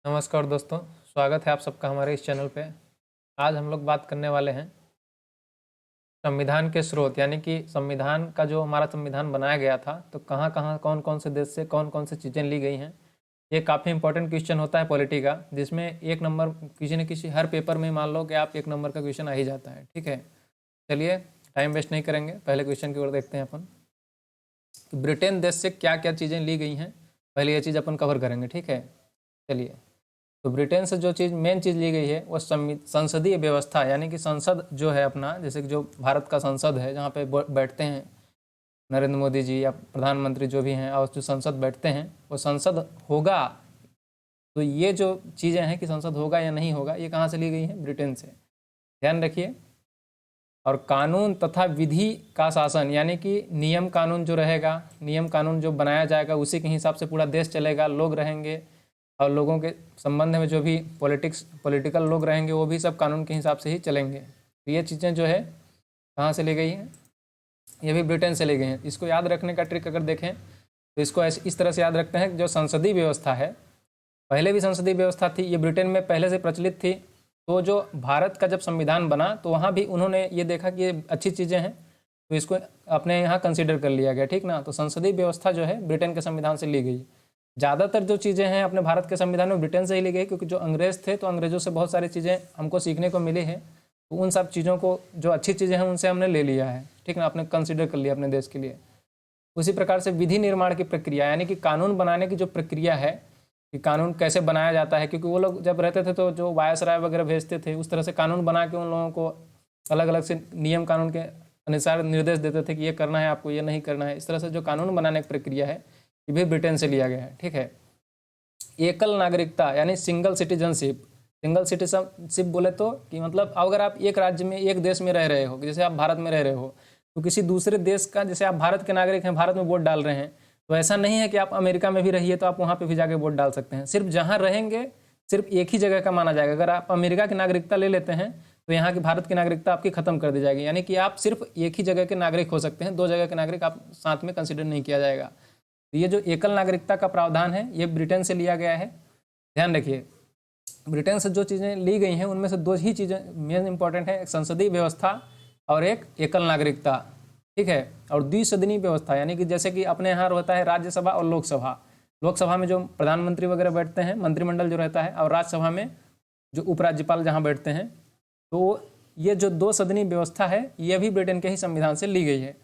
नमस्कार दोस्तों, स्वागत है आप सबका हमारे इस चैनल पे। आज हम लोग बात करने वाले हैं संविधान के स्रोत, यानी कि संविधान का जो हमारा संविधान बनाया गया था तो कहाँ कहाँ कौन कौन से देश से कौन कौन से चीज़ें ली गई हैं। ये काफ़ी इंपॉर्टेंट क्वेश्चन होता है पॉलिटी का, जिसमें एक नंबर किसी न किसी हर पेपर में मान लो कि आप एक नंबर का क्वेश्चन आ ही जाता है। ठीक है, चलिए टाइम वेस्ट नहीं करेंगे, पहले क्वेश्चन की ओर देखते हैं अपन। ब्रिटेन देश से क्या क्या चीज़ें ली गई हैं, पहले ये चीज़ अपन कवर करेंगे। ठीक है, चलिए। तो ब्रिटेन से जो चीज़ मेन चीज़ ली गई है वो संसदीय व्यवस्था, यानी कि संसद जो है अपना, जैसे कि जो भारत का संसद है जहाँ पे बैठते हैं नरेंद्र मोदी जी या प्रधानमंत्री जो भी हैं, और जो संसद बैठते हैं वो संसद होगा। तो ये जो चीज़ें हैं कि संसद होगा या नहीं होगा, ये कहाँ से ली गई हैं? ब्रिटेन से। ध्यान रखिए। और कानून तथा विधि का शासन, यानी कि नियम कानून जो रहेगा, नियम कानून जो बनाया जाएगा उसी के हिसाब से पूरा देश चलेगा, लोग रहेंगे, और लोगों के संबंध में जो भी पॉलिटिकल लोग रहेंगे वो भी सब कानून के हिसाब से ही चलेंगे। तो ये चीज़ें जो है कहाँ से ली गई हैं? ये भी ब्रिटेन से ली गई हैं। इसको याद रखने का ट्रिक अगर देखें तो इसको इस तरह से याद रखते हैं कि जो संसदीय व्यवस्था है, पहले भी संसदीय व्यवस्था थी, ये ब्रिटेन में पहले से प्रचलित थी। तो जो भारत का जब संविधान बना तो वहाँ भी उन्होंने ये देखा कि ये अच्छी चीज़ें हैं, तो इसको अपने यहाँ कंसिडर कर लिया गया। ठीक ना? तो संसदीय व्यवस्था जो है ब्रिटेन के संविधान से ली गई। ज़्यादातर जो चीज़ें हैं अपने भारत के संविधान में ब्रिटेन से ही ली गई, क्योंकि जो अंग्रेज़ थे तो अंग्रेज़ों से बहुत सारी चीज़ें हमको सीखने को मिली है। तो उन सब चीज़ों को, जो अच्छी चीज़ें हैं उनसे हमने ले लिया है। ठीक ना? आपने कंसिडर कर लिया अपने देश के लिए। उसी प्रकार से विधि निर्माण की प्रक्रिया, यानी कि कानून बनाने की जो प्रक्रिया है कि कानून कैसे बनाया जाता है, क्योंकि वो लोग जब रहते थे तो जो वायसराय वगैरह भेजते थे उस तरह से कानून बना के उन लोगों को अलग अलग से नियम कानून के अनुसार निर्देश देते थे कि ये करना है आपको, ये नहीं करना है। इस तरह से जो कानून बनाने की प्रक्रिया है ये भी ब्रिटेन से लिया गया है। ठीक है। एकल नागरिकता, यानी सिंगल सिटीजनशिप। सिंगल सिटीजनशिप बोले तो कि मतलब अगर आप एक राज्य में, एक देश में रह रहे हो, जैसे आप भारत में रह रहे हो, तो किसी दूसरे देश का, जैसे आप भारत के नागरिक हैं, भारत में वोट डाल रहे हैं, तो ऐसा नहीं है कि आप अमेरिका में भी रहिए तो आप वहाँ पे भी जाके वोट डाल सकते हैं। सिर्फ जहाँ रहेंगे सिर्फ एक ही जगह का माना जाएगा। अगर आप अमेरिका की नागरिकता ले लेते हैं तो यहाँ की भारत की नागरिकता आपकी खत्म कर दी जाएगी, यानी कि आप सिर्फ एक ही जगह के नागरिक हो सकते हैं, दो जगह के नागरिक आप साथ में कंसिडर नहीं किया जाएगा। तो ये जो एकल नागरिकता का प्रावधान है ये ब्रिटेन से लिया गया है। ध्यान रखिए, ब्रिटेन से जो चीज़ें ली गई हैं उनमें से दो ही चीज़ें मेन इंपॉर्टेंट है, एक संसदीय व्यवस्था और एक एकल नागरिकता। ठीक है। और द्विसदनीय व्यवस्था, यानी कि जैसे कि अपने यहाँ होता है राज्यसभा और लोकसभा। लोकसभा में जो प्रधानमंत्री वगैरह बैठते हैं, मंत्रिमंडल जो रहता है, और राज्यसभा में जो उपराज्यपाल जहाँ बैठते हैं। तो ये जो दो सदनीय व्यवस्था है ये भी ब्रिटेन के ही संविधान से ली गई है।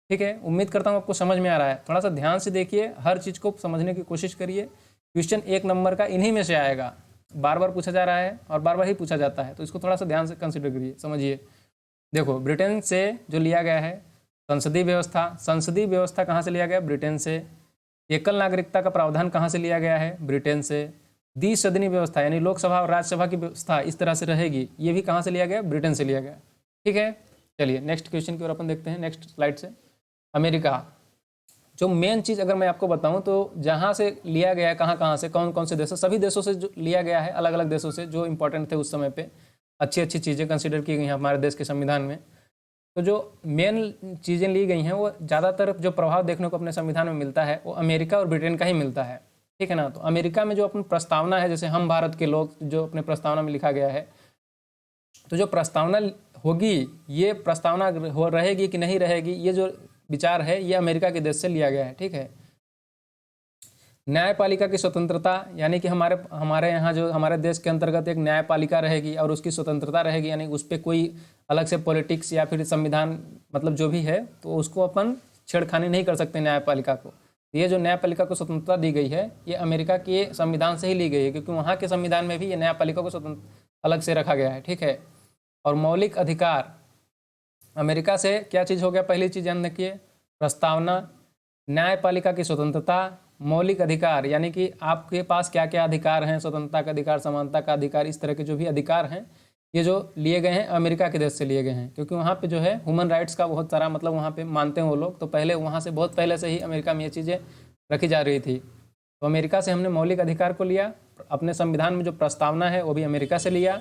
ठीक है, उम्मीद करता हूँ आपको समझ में आ रहा है। थोड़ा सा ध्यान से देखिए, हर चीज़ को समझने की कोशिश करिए। क्वेश्चन एक नंबर का इन्हीं में से आएगा, बार बार पूछा जा रहा है और बार बार ही पूछा जाता है, तो इसको थोड़ा सा ध्यान से कंसिडर करिए, समझिए। देखो, ब्रिटेन से जो लिया गया है संसदीय व्यवस्था, संसदीय व्यवस्था कहाँ से लिया गया? ब्रिटेन से। एकल नागरिकता का प्रावधान कहाँ से लिया गया है? ब्रिटेन से। द्विसदनीय व्यवस्था, यानी लोकसभा और राज्यसभा की व्यवस्था इस तरह से रहेगी, ये भी कहाँ से लिया गया? ब्रिटेन से लिया गया। ठीक है, चलिए नेक्स्ट क्वेश्चन की ओर अपन देखते हैं, नेक्स्ट स्लाइड से। अमेरिका, जो मेन चीज़ अगर मैं आपको बताऊं तो जहाँ से लिया गया है, कहाँ कहाँ से, कौन कौन से देशों, सभी देशों से जो लिया गया है, अलग अलग देशों से जो इंपॉर्टेंट थे उस समय पे, अच्छी अच्छी चीज़ें कंसिडर की गई हैं हमारे देश के संविधान में। तो जो मेन चीज़ें ली गई हैं वो ज़्यादातर जो प्रभाव देखने को अपने संविधान में मिलता है वो अमेरिका और ब्रिटेन का ही मिलता है। ठीक है ना? तो अमेरिका में जो अपनी प्रस्तावना है, जैसे हम भारत के लोग, जो अपने प्रस्तावना में लिखा गया है, तो जो प्रस्तावना होगी, ये प्रस्तावना हो रहेगी कि नहीं रहेगी, ये जो विचार है ये अमेरिका के देश से लिया गया है। ठीक है। न्यायपालिका की स्वतंत्रता, यानी कि हमारे यहाँ जो हमारे देश के अंतर्गत एक न्यायपालिका रहेगी और उसकी स्वतंत्रता रहेगी, यानी उस पर कोई अलग से पॉलिटिक्स या फिर संविधान मतलब जो भी है तो उसको अपन छेड़खानी नहीं कर सकते न्यायपालिका को। ये जो न्यायपालिका को स्वतंत्रता दी गई है ये अमेरिका के संविधान से ही ली गई है, क्योंकि वहाँ के संविधान में भी ये न्यायपालिका को स्वतंत्र अलग से रखा गया है। ठीक है। और मौलिक अधिकार, अमेरिका से क्या चीज़ हो गया? पहली चीज़ ध्यान रखिए, प्रस्तावना, न्यायपालिका की स्वतंत्रता, मौलिक अधिकार, यानी कि आपके पास क्या क्या अधिकार हैं, स्वतंत्रता का अधिकार, समानता का अधिकार, इस तरह के जो भी अधिकार हैं ये जो लिए गए हैं अमेरिका के देश से लिए गए हैं, क्योंकि वहाँ पे जो है ह्यूमन राइट्स का बहुत सारा मतलब वहाँ पे मानते हैं वो लोग। तो पहले वहाँ से बहुत पहले से ही अमेरिका में ये चीज़ें रखी जा रही थी। तो अमेरिका से हमने मौलिक अधिकार को लिया, अपने संविधान में जो प्रस्तावना है वो भी अमेरिका से लिया।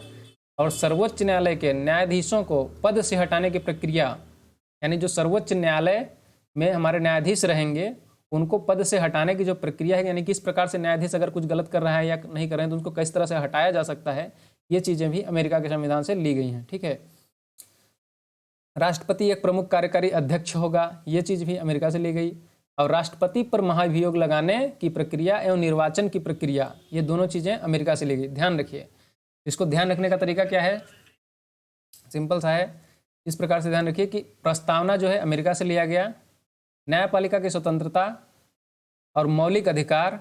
और सर्वोच्च न्यायालय के न्यायाधीशों को पद से हटाने की प्रक्रिया, यानी जो सर्वोच्च न्यायालय में हमारे न्यायाधीश रहेंगे उनको पद से हटाने की जो प्रक्रिया है, यानी किस प्रकार से न्यायाधीश अगर कुछ गलत कर रहा है या नहीं कर रहे हैं तो उनको किस तरह से हटाया जा सकता है, ये चीज़ें भी अमेरिका के संविधान से ली गई हैं। ठीक है। राष्ट्रपति एक प्रमुख कार्यकारी अध्यक्ष होगा, ये चीज़ भी अमेरिका से ली गई। और राष्ट्रपति पर महाभियोग लगाने की प्रक्रिया एवं निर्वाचन की प्रक्रिया, ये दोनों चीज़ें अमेरिका से ली गई। ध्यान रखिए, इसको ध्यान रखने का तरीका क्या है, सिंपल सा है। इस प्रकार से ध्यान रखिए कि प्रस्तावना जो है अमेरिका से लिया गया, न्यायपालिका की स्वतंत्रता और मौलिक अधिकार,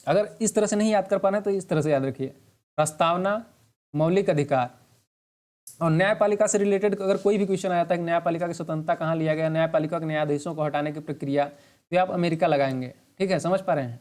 अगर इस तरह से नहीं याद कर पाना तो इस तरह से याद रखिए, प्रस्तावना, मौलिक अधिकार और न्यायपालिका से रिलेटेड अगर कोई भी क्वेश्चन आ जाता है कि न्यायपालिका की स्वतंत्रता कहाँ लिया गया, न्यायपालिका के न्यायाधीशों को हटाने की प्रक्रिया, तो आप अमेरिका लगाएंगे। ठीक है, समझ पा रहे हैं।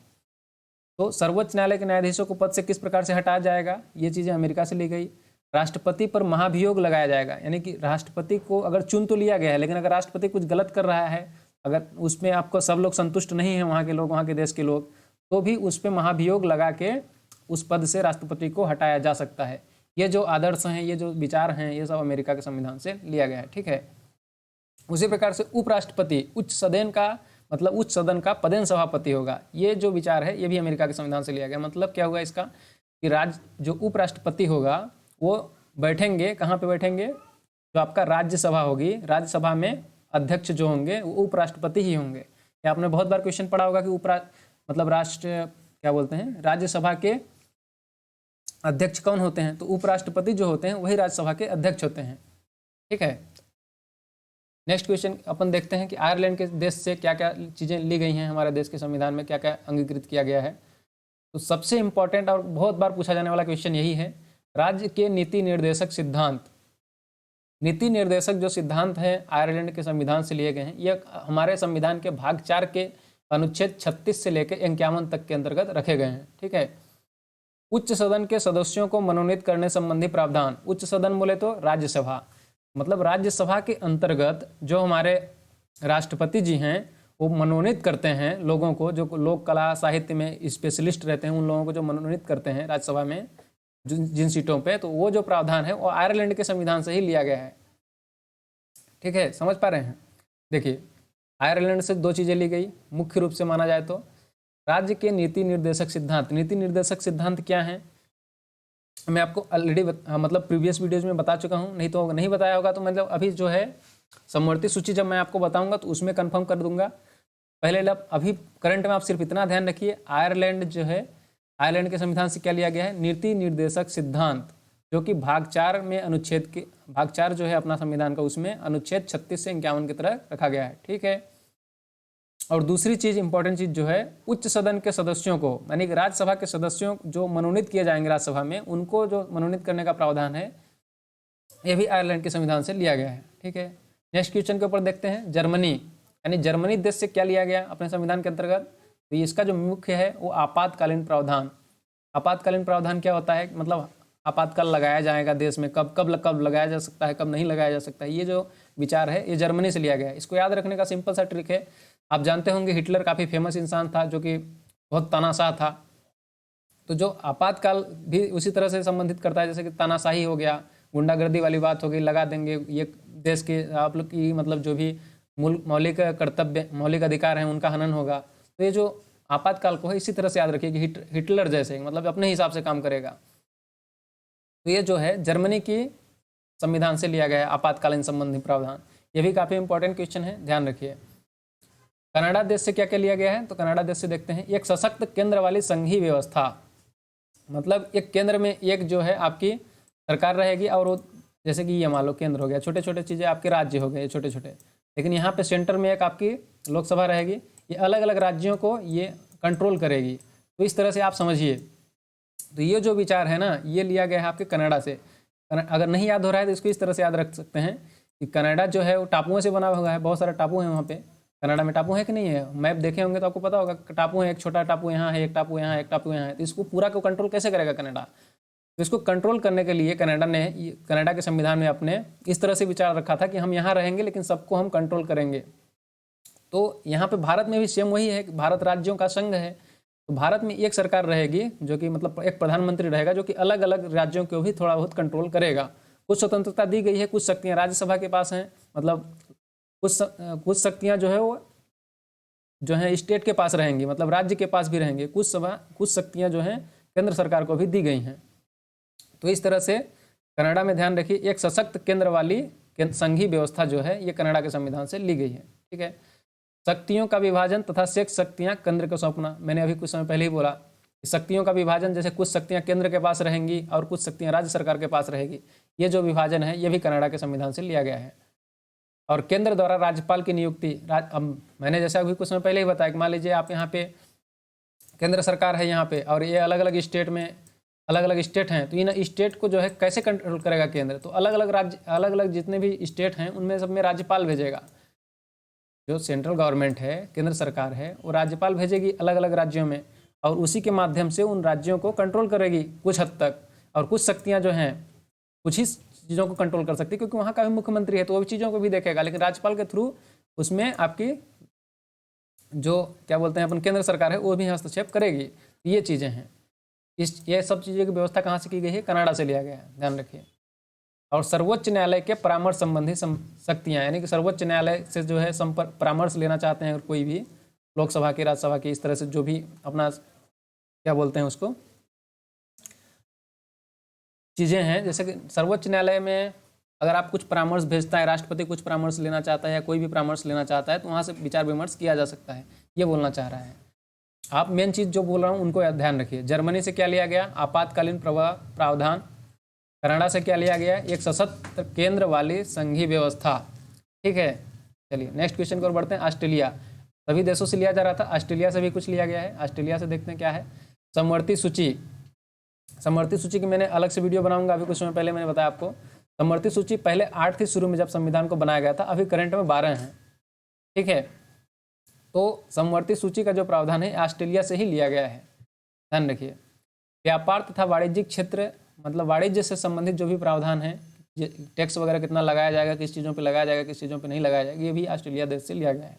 तो सर्वोच्च न्यायालय के न्यायाधीशों को पद से किस प्रकार से हटाया जाएगा, ये चीज़ें अमेरिका से ली गई। राष्ट्रपति पर महाभियोग लगाया जाएगा, यानी कि राष्ट्रपति को अगर चुन तो लिया गया है, लेकिन अगर राष्ट्रपति कुछ गलत कर रहा है, अगर उसमें आपको सब लोग संतुष्ट नहीं हैं, वहाँ के लोग, वहाँ के देश के लोग, तो भी उस पर महाभियोग लगा के उस पद से राष्ट्रपति को हटाया जा सकता है। ये जो आदर्श हैं, ये जो विचार हैं, ये सब अमेरिका के संविधान से लिया गया है। ठीक है। उसी प्रकार से उपराष्ट्रपति उच्च सदन का, मतलब उच्च सदन का पदेन सभापति होगा, ये जो विचार है ये भी अमेरिका के संविधान से लिया गया। मतलब क्या हुआ इसका कि जो उपराष्ट्रपति होगा वो बैठेंगे, कहाँ पे बैठेंगे, जो आपका राज्यसभा होगी, राज्यसभा में अध्यक्ष जो होंगे वो उपराष्ट्रपति ही होंगे। या आपने बहुत बार क्वेश्चन पढ़ा होगा कि मतलब क्या बोलते हैं, राज्यसभा के अध्यक्ष कौन होते हैं, तो उपराष्ट्रपति जो होते हैं वही राज्यसभा के अध्यक्ष होते हैं। ठीक है। नेक्स्ट क्वेश्चन अपन देखते हैं कि आयरलैंड के देश से क्या क्या चीज़ें ली गई हैं, हमारे देश के संविधान में क्या क्या अंगीकृत किया गया है। तो सबसे इंपॉर्टेंट और बहुत बार पूछा जाने वाला क्वेश्चन यही है, राज्य के नीति निर्देशक सिद्धांत। नीति निर्देशक जो सिद्धांत हैं आयरलैंड के संविधान से लिए गए हैं, ये हमारे संविधान के भाग 4 के अनुच्छेद 36 से लेकर 51 तक के अंतर्गत रखे गए हैं। ठीक है। उच्च सदन के सदस्यों को मनोनीत करने संबंधी प्रावधान, उच्च सदन बोले तो राज्यसभा, मतलब राज्यसभा के अंतर्गत जो हमारे राष्ट्रपति जी हैं वो मनोनीत करते हैं लोगों को, जो लोक कला साहित्य में स्पेशलिस्ट रहते हैं उन लोगों को जो मनोनीत करते हैं राज्यसभा में जिन सीटों पे, तो वो जो प्रावधान है वो आयरलैंड के संविधान से ही लिया गया है। ठीक है, समझ पा रहे हैं। देखिए, आयरलैंड से 2 चीज़ें ली गई मुख्य रूप से माना जाए तो, राज्य के नीति निर्देशक सिद्धांत। नीति निर्देशक सिद्धांत क्या है, मैं आपको ऑलरेडी मतलब प्रीवियस वीडियोज में बता चुका हूँ, नहीं तो नहीं बताया होगा तो मतलब अभी जो है समवर्ती सूची जब मैं आपको बताऊंगा तो उसमें कंफर्म कर दूंगा। पहले अभी करंट में आप सिर्फ इतना ध्यान रखिए, आयरलैंड जो है, आयरलैंड के संविधान से क्या लिया गया है, नीति निर्देशक सिद्धांत, जो कि भाग 4 में अनुच्छेद के भाग 4 जो है अपना संविधान का, उसमें अनुच्छेद 36 से 51 की तरह रखा गया है। ठीक है। और दूसरी चीज़, इंपॉर्टेंट चीज़ जो है, उच्च सदन के सदस्यों को, यानी राज्यसभा के सदस्यों जो मनोनीत किए जाएंगे राज्यसभा में, उनको जो मनोनीत करने का प्रावधान है ये भी आयरलैंड के संविधान से लिया गया है। ठीक है। नेक्स्ट क्वेश्चन के ऊपर देखते हैं, जर्मनी, यानी जर्मनी देश से क्या लिया गया अपने संविधान के अंतर्गत, तो इसका जो मुख्य है वो आपातकालीन प्रावधान। आपातकालीन प्रावधान क्या होता है, मतलब आपातकाल लगाया जाएगा देश में, कब कब लगाया जा सकता है, कब नहीं लगाया जा सकता है, ये जो विचार है ये जर्मनी से लिया गया है। इसको याद रखने का सिंपल सा ट्रिक है, आप जानते होंगे हिटलर काफ़ी फेमस इंसान था जो कि बहुत तानाशाह था, तो जो आपातकाल भी उसी तरह से संबंधित करता है, जैसे कि तानाशाही हो गया, गुंडागर्दी वाली बात हो गई, लगा देंगे, ये देश के आप लोग की मतलब जो भी मौलिक कर्तव्य, मौलिक अधिकार हैं उनका हनन होगा। तो ये जो आपातकाल को है इसी तरह से याद रखिए कि हिटलर जैसे, मतलब अपने हिसाब से काम करेगा। तो ये जो है जर्मनी की संविधान से लिया गया है आपातकालीन संबंधी प्रावधान। ये भी काफ़ी इंपॉर्टेंट क्वेश्चन है, ध्यान रखिए। कनाडा देश से क्या क्या लिया गया है, तो कनाडा देश से देखते हैं, एक सशक्त केंद्र वाली संघीय व्यवस्था, मतलब एक केंद्र में एक जो है आपकी सरकार रहेगी, और वो जैसे कि ये मान लो केंद्र हो गया, छोटे छोटे चीज़ें आपके राज्य हो गए छोटे छोटे, लेकिन यहाँ पे सेंटर में एक आपकी लोकसभा रहेगी, ये अलग अलग राज्यों को ये कंट्रोल करेगी। तो इस तरह से आप समझिए, तो ये जो विचार है ना ये लिया गया है आपके कनाडा से। अगर नहीं याद हो रहा है तो इसको इस तरह से याद रख सकते हैं कि कनाडा जो है वो टापुओं से बना हुआ है, बहुत सारे टापू हैं वहाँ पे। कनाडा में टापू है कि नहीं है, मैप देखे होंगे तो आपको पता होगा, टापू है, एक छोटा टापू यहाँ है, एक टापू यहाँ है, एक टापू यहाँ है। तो इसको पूरा को कंट्रोल कैसे करेगा कनाडा, तो इसको कंट्रोल करने के लिए कनाडा के संविधान में अपने इस तरह से विचार रखा था कि हम यहाँ रहेंगे लेकिन सबको हम कंट्रोल करेंगे। तो यहाँ पे भारत में भी सेम वही है, भारत राज्यों का संघ है, तो भारत में एक सरकार रहेगी जो कि मतलब एक प्रधानमंत्री रहेगा जो कि अलग अलग राज्यों को भी थोड़ा बहुत कंट्रोल करेगा। कुछ स्वतंत्रता दी गई है, कुछ शक्तियाँ राज्यसभा के पास हैं, मतलब कुछ शक्तियाँ जो है वो जो हैं स्टेट के पास रहेंगी, मतलब राज्य के पास भी रहेंगे। कुछ शक्तियाँ जो हैं केंद्र सरकार को भी दी गई हैं। तो इस तरह से कनाडा में ध्यान रखिए, एक सशक्त केंद्र वाली संघीय व्यवस्था जो है ये कनाडा के संविधान से ली गई है। ठीक है। शक्तियों का विभाजन तथा शेष शक्तियां केंद्र को सौंपना, मैंने अभी कुछ समय पहले ही बोला कि शक्तियों का विभाजन, जैसे कुछ शक्तियां केंद्र के पास रहेंगी और कुछ शक्तियां राज्य सरकार के पास रहेगी, ये जो विभाजन है ये भी कनाडा के संविधान से लिया गया है। और केंद्र द्वारा राज्यपाल की नियुक्ति, अब मैंने जैसा अभी कुछ समय पहले ही बताया कि मान लीजिए आप यहाँ पे केंद्र सरकार है यहाँ पे और ये अलग अलग स्टेट में अलग अलग स्टेट हैं, तो इन स्टेट को जो है कैसे कंट्रोल करेगा केंद्र, तो अलग अलग राज्य, अलग अलग जितने भी स्टेट हैं उनमें सब में राज्यपाल भेजेगा। जो सेंट्रल गवर्नमेंट है, केंद्र सरकार है, वो राज्यपाल भेजेगी अलग अलग राज्यों में और उसी के माध्यम से उन राज्यों को कंट्रोल करेगी कुछ हद तक। और कुछ शक्तियाँ जो हैं कुछ ही चीज़ों को कंट्रोल कर सकती है, क्योंकि वहाँ का भी मुख्यमंत्री है तो वो भी चीज़ों को भी देखेगा, लेकिन राज्यपाल के थ्रू उसमें आपकी जो क्या बोलते हैं अपन केंद्र सरकार है वो भी हस्तक्षेप करेगी। ये चीज़ें हैं। ये सब चीज़ों की व्यवस्था कहाँ से की गई है? कनाडा से लिया गया है, ध्यान रखिए। और सर्वोच्च न्यायालय के परामर्श संबंधी शक्तियाँ, यानी कि सर्वोच्च न्यायालय से जो है परामर्श लेना चाहते हैं कोई भी, लोकसभा की, राज्यसभा की, इस तरह से जो भी अपना क्या बोलते हैं उसको चीज़ें हैं, जैसे कि सर्वोच्च न्यायालय में अगर आप कुछ परामर्श भेजता है, राष्ट्रपति कुछ परामर्श लेना चाहता है या कोई भी परामर्श लेना चाहता है, तो वहाँ से विचार विमर्श किया जा सकता है। ये बोलना चाह रहा है। आप मेन चीज़ जो बोल रहा हूँ उनको ध्यान रखिए। जर्मनी से क्या लिया गया? आपातकालीन प्रावधान। कनाडा से क्या लिया गया? एक सशक्त केंद्र वाली संघीय व्यवस्था। ठीक है, चलिए नेक्स्ट क्वेश्चन की ओर बढ़ते हैं। ऑस्ट्रेलिया, सभी देशों से लिया जा रहा था, ऑस्ट्रेलिया से भी कुछ लिया गया है। ऑस्ट्रेलिया से देखते हैं क्या है। समवर्ती सूची, समवर्ती सूची की मैंने अलग से वीडियो बनाऊंगा, अभी कुछ समय पहले मैंने बताया आपको। समवर्ती सूची पहले 8 थी शुरू में जब संविधान को बनाया गया था, अभी करंट में 12 हैं। ठीक है, तो समवर्ती सूची का जो प्रावधान है ऑस्ट्रेलिया से ही लिया गया है, ध्यान रखिए। व्यापार तथा वाणिज्यिक क्षेत्र, मतलब वाणिज्य से संबंधित जो भी प्रावधान है, टैक्स वगैरह कितना लगाया जाएगा, किस चीज़ों पे लगाया जाएगा, किस चीज़ों पे नहीं लगाया जाएगा, ये भी ऑस्ट्रेलिया देश से लिया गया है।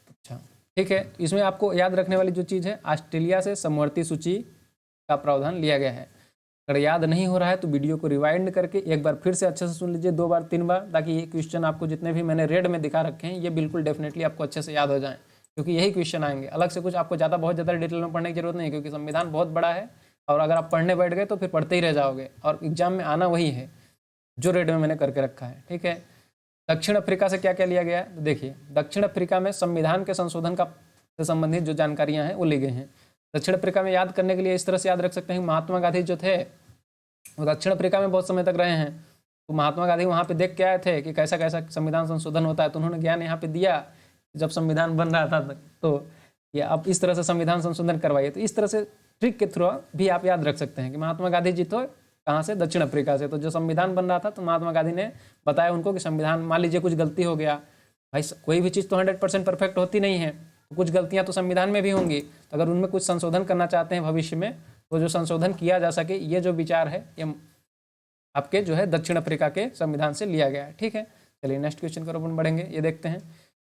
अच्छा, ठीक है, इसमें आपको याद रखने वाली जो चीज़ है, ऑस्ट्रेलिया से समवर्ती सूची का प्रावधान लिया गया है। अगर याद नहीं हो रहा है तो वीडियो को रिवाइंड करके एक बार फिर से अच्छे से सुन लीजिए, 2 बार 3 बार, ताकि ये क्वेश्चन आपको जितने भी मैंने रेड में दिखा रखे हैं ये बिल्कुल डेफिनेटली आपको अच्छे से याद हो जाएं, क्योंकि यही क्वेश्चन आएंगे। अलग से कुछ आपको बहुत ज़्यादा डिटेल में पढ़ने की जरूरत नहीं, क्योंकि संविधान बहुत बड़ा है और अगर आप पढ़ने बैठ गए तो फिर पढ़ते ही रह जाओगे और एग्जाम में आना वही है जो रेड में मैंने करके रखा है। ठीक है, दक्षिण अफ्रीका से क्या क्या लिया गया है? देखिए, दक्षिण अफ्रीका में संविधान के संशोधन का से संबंधित जो जानकारियाँ हैं वो ली गई हैं। दक्षिण अफ्रीका में याद करने के लिए इस तरह से याद रख सकते हैं, महात्मा गांधी जो थे वो दक्षिण अफ्रीका में बहुत समय तक रहे हैं। तो महात्मा गांधी वहाँ पे देख के आए थे कि कैसा कैसा संविधान संशोधन होता है, तो उन्होंने ज्ञान यहाँ पे दिया जब संविधान बन रहा था। तो ये आप इस तरह से संविधान संशोधन करवाइए। तो इस तरह से ट्रिक के थ्रू भी आप याद रख सकते हैं कि महात्मा गांधी जी तो कहाँ से? दक्षिण अफ्रीका से। तो जो संविधान बन रहा था तो महात्मा गांधी ने बताया उनको कि संविधान, मान लीजिए कुछ गलती हो गया, भाई कोई भी चीज़ तो 100% परफेक्ट होती नहीं है, तो कुछ गलतियाँ तो संविधान में भी होंगी। तो अगर उनमें कुछ संशोधन करना चाहते हैं भविष्य में, तो जो संशोधन किया जा सके, ये जो विचार है ये आपके जो है दक्षिण अफ्रीका के संविधान से लिया गया है। ठीक है, चलिए नेक्स्ट क्वेश्चन की ओर अपन बढ़ेंगे। ये देखते हैं,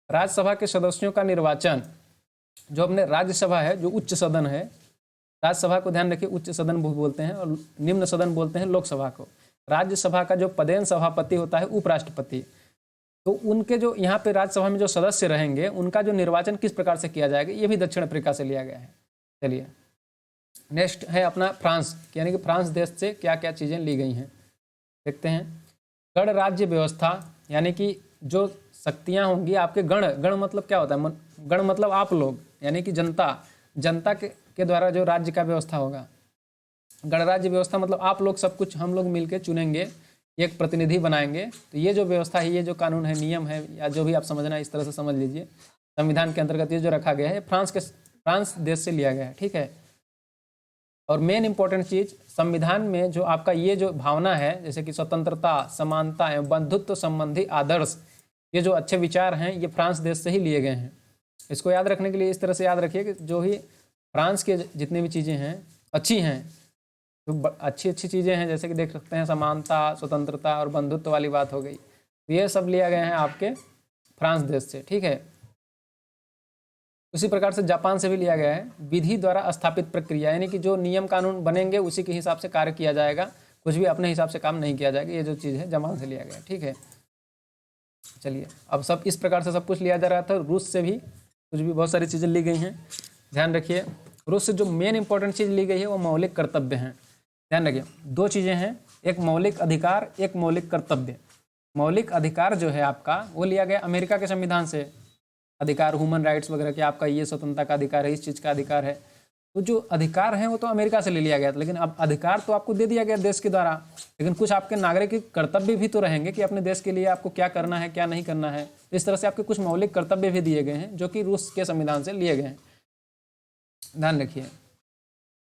राज्यसभा के सदस्यों का निर्वाचन, जो अपने राज्यसभा है, जो उच्च सदन है, राज्यसभा को ध्यान रखिए उच्च सदन बोलते हैं और निम्न सदन बोलते हैं लोकसभा को। राज्यसभा का जो पदेन सभापति होता है उपराष्ट्रपति, तो उनके जो यहाँ पे राज्यसभा में जो सदस्य रहेंगे उनका जो निर्वाचन किस प्रकार से किया जाएगा, ये भी दक्षिण अफ्रीका से लिया गया है। चलिए नेक्स्ट है अपना फ्रांस, यानी कि फ्रांस देश से क्या क्या चीज़ें ली गई हैं देखते हैं। गणराज्य व्यवस्था, यानी कि जो शक्तियाँ होंगी आपके गण मतलब क्या होता है? गण मतलब आप लोग, यानी कि जनता के द्वारा जो राज्य का व्यवस्था होगा। गणराज्य व्यवस्था मतलब आप लोग सब कुछ, हम लोग मिलके चुनेंगे, एक प्रतिनिधि बनाएंगे। तो ये जो व्यवस्था है, ये जो कानून है, नियम है, या जो भी आप समझना है इस तरह से समझ लीजिए। संविधान के अंतर्गत ये जो रखा गया है फ्रांस देश से लिया गया है। ठीक है, और मेन इंपॉर्टेंट चीज, संविधान में जो आपका ये जो भावना है, जैसे कि स्वतंत्रता, समानता एवं बंधुत्व संबंधी आदर्श, ये जो अच्छे विचार हैं, ये फ्रांस देश से ही लिए गए हैं। इसको याद रखने के लिए इस तरह से याद रखिए कि जो ही फ्रांस के जितने भी चीज़ें हैं अच्छी हैं, तो अच्छी चीज़ें हैं, जैसे कि देख सकते हैं समानता, स्वतंत्रता और बंधुत्व वाली बात हो गई, तो ये सब लिया गया है आपके फ्रांस देश से। ठीक है, उसी प्रकार से जापान से भी लिया गया है। विधि द्वारा स्थापित प्रक्रिया, यानी कि जो नियम कानून बनेंगे उसी के हिसाब से कार्य किया जाएगा, कुछ भी अपने हिसाब से काम नहीं किया जाएगा। ये जो चीज़ है जापान से लिया गया। ठीक है, चलिए अब सब इस प्रकार से सब कुछ लिया जा रहा था। रूस से भी कुछ भी, बहुत सारी चीज़ें ली गई हैं, ध्यान रखिए। रूस से जो मेन इंपॉर्टेंट चीज़ ली गई है वो मौलिक कर्तव्य हैं। ध्यान रखिए, दो चीज़ें हैं, एक मौलिक अधिकार, एक मौलिक कर्तव्य। मौलिक अधिकार जो है आपका वो लिया गया अमेरिका के संविधान से, अधिकार ह्यूमन राइट्स वगैरह के, आपका ये स्वतंत्रता का अधिकार है, इस चीज़ का अधिकार है। तो जो अधिकार हैं वो तो अमेरिका से ले लिया गया था, लेकिन अब अधिकार तो आपको दे दिया गया देश के द्वारा, लेकिन कुछ आपके नागरिक कर्तव्य भी तो रहेंगे कि अपने देश के लिए आपको क्या करना है क्या नहीं करना है। इस तरह से आपके कुछ मौलिक कर्तव्य भी दिए गए हैं जो कि रूस के संविधान से लिए गए हैं, ध्यान रखिए।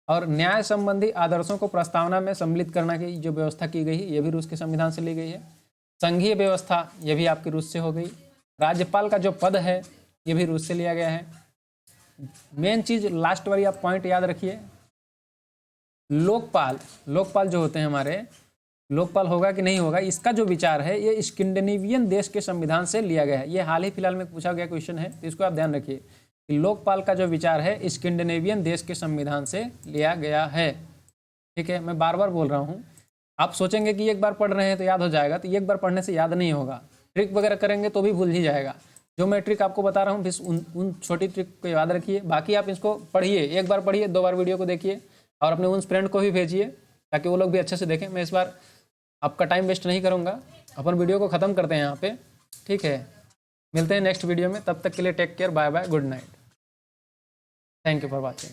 और न्याय संबंधी आदर्शों को प्रस्तावना में सम्मिलित करने की जो व्यवस्था की गई है ये भी रूस के संविधान से ली गई है। संघीय व्यवस्था ये भी आपकी रूस से हो गई। राज्यपाल का जो पद है ये भी रूस से लिया गया है। मेन चीज लास्ट वाली आप पॉइंट याद रखिए, लोकपाल, लोकपाल जो होते हैं हमारे, लोकपाल होगा कि नहीं होगा इसका जो विचार है ये स्कैंडिनेवियन देश के संविधान से लिया गया है। ये हाल ही फिलहाल में पूछा गया क्वेश्चन है, तो इसको आप ध्यान रखिए कि लोकपाल का जो विचार है स्कैंडिनेवियन देश के संविधान से लिया गया है। ठीक है, मैं बार बार बोल रहा हूँ, आप सोचेंगे कि एक बार पढ़ रहे हैं तो याद हो जाएगा, तो एक बार पढ़ने से याद नहीं होगा, ट्रिक वगैरह करेंगे तो भी भूल ही जाएगा। जो मैं ट्रिक आपको बता रहा हूँ बस उन छोटी ट्रिक को याद रखिए, बाकी आप इसको पढ़िए, एक बार पढ़िए, 2 बार वीडियो को देखिए और अपने उन फ्रेंड को भी भेजिए ताकि वो लोग भी अच्छे से देखें। मैं इस बार आपका टाइम वेस्ट नहीं करूँगा, अपन वीडियो को ख़त्म करते हैं यहाँ पे। ठीक है, मिलते हैं नेक्स्ट वीडियो में, तब तक के लिए take care, bye bye, good night, thank you for watching.